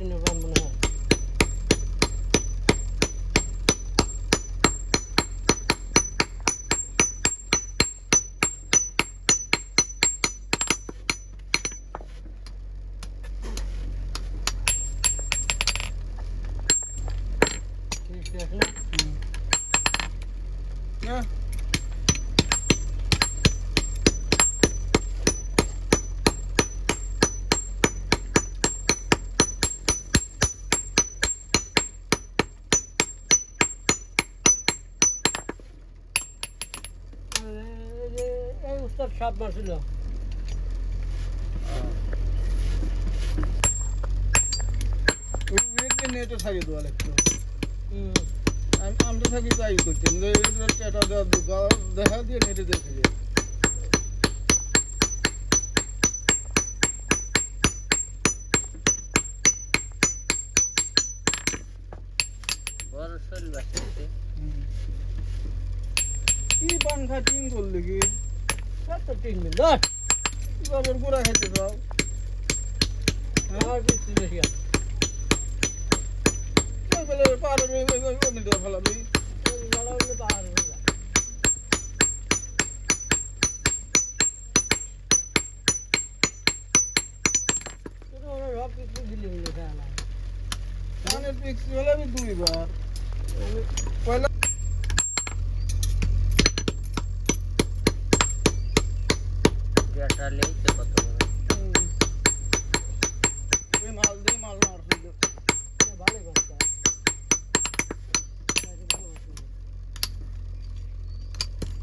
টিনের পাম্প মনে হয়। না এই উস্তাদ সাপ মারছিল। নেটে থাকি তো একটু হুম। আমি তো থাকি তাই করছি এটা দেখা দিয়ে নেটে দেখে যাই। কি পান খা টিন করলি কি কত টিন মিল ধর বাবার গোড়া খাইতে চাও আমার পিছু বেশি আছে। পাহাড়ের ফেলাবি ভালো হলে পাহাড় হয়ে যায়। তোর ওরা সব কিছু দিলি মিলে খায় না। ধানের পিক্স ফেলাবি দুইবার পয়লা মাল দিয়ে মাল মারছিল ভালোই করতে হয়।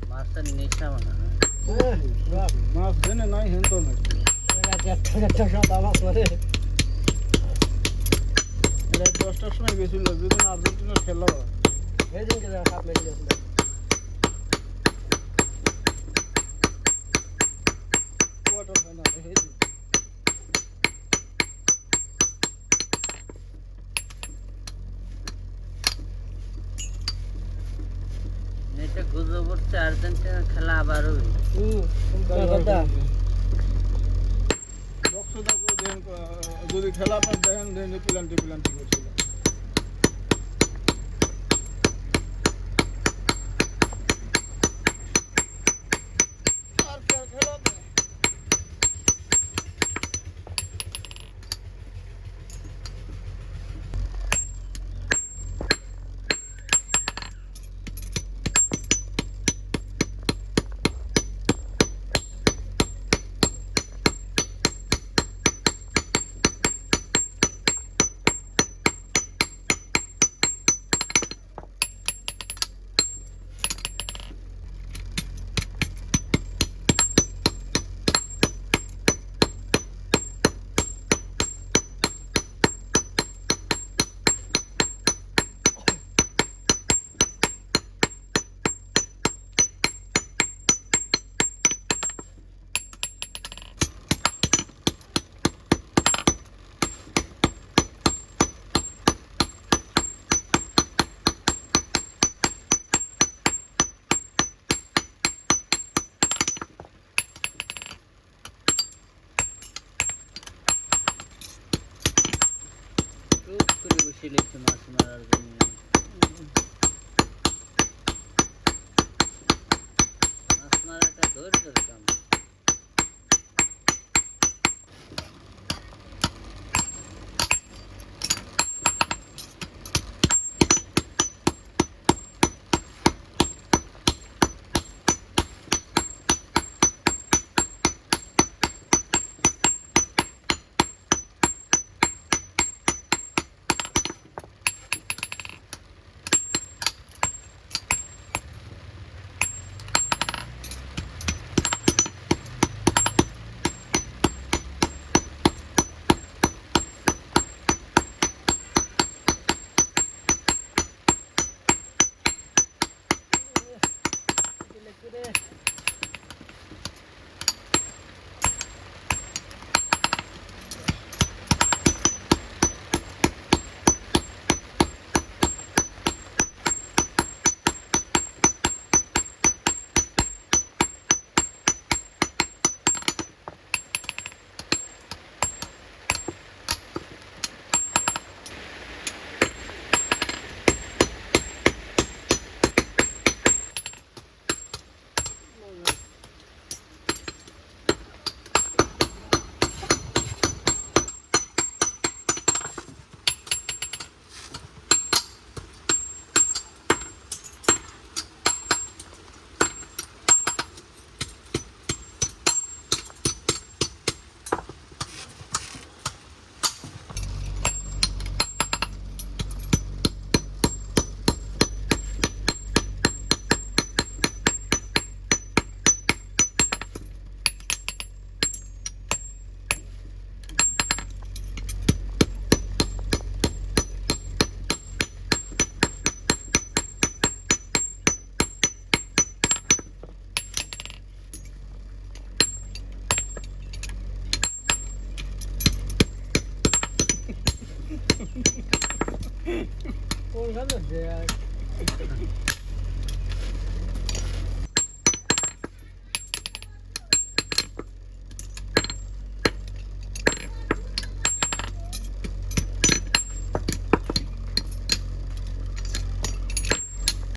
মাছের নেশা মনে হয়। মাছ দেনে নাই হেন তো নাই রাত 10টার সময় গেছিল যেদিন আর্জেন্টিনার খেলা হয় কোয়ার্টার ফাইনাল সেদিন এটা গুজব হচ্ছে আর্জেন্টিনার খেলা আবার হবে। যদি খেলা পর দেখেন প্লান্টি করছিল টুক করে বসে লেগছে মাছ মারার জন্য। মাছ মারাটা ধৈর্যের কাম। কোনখানে দেয়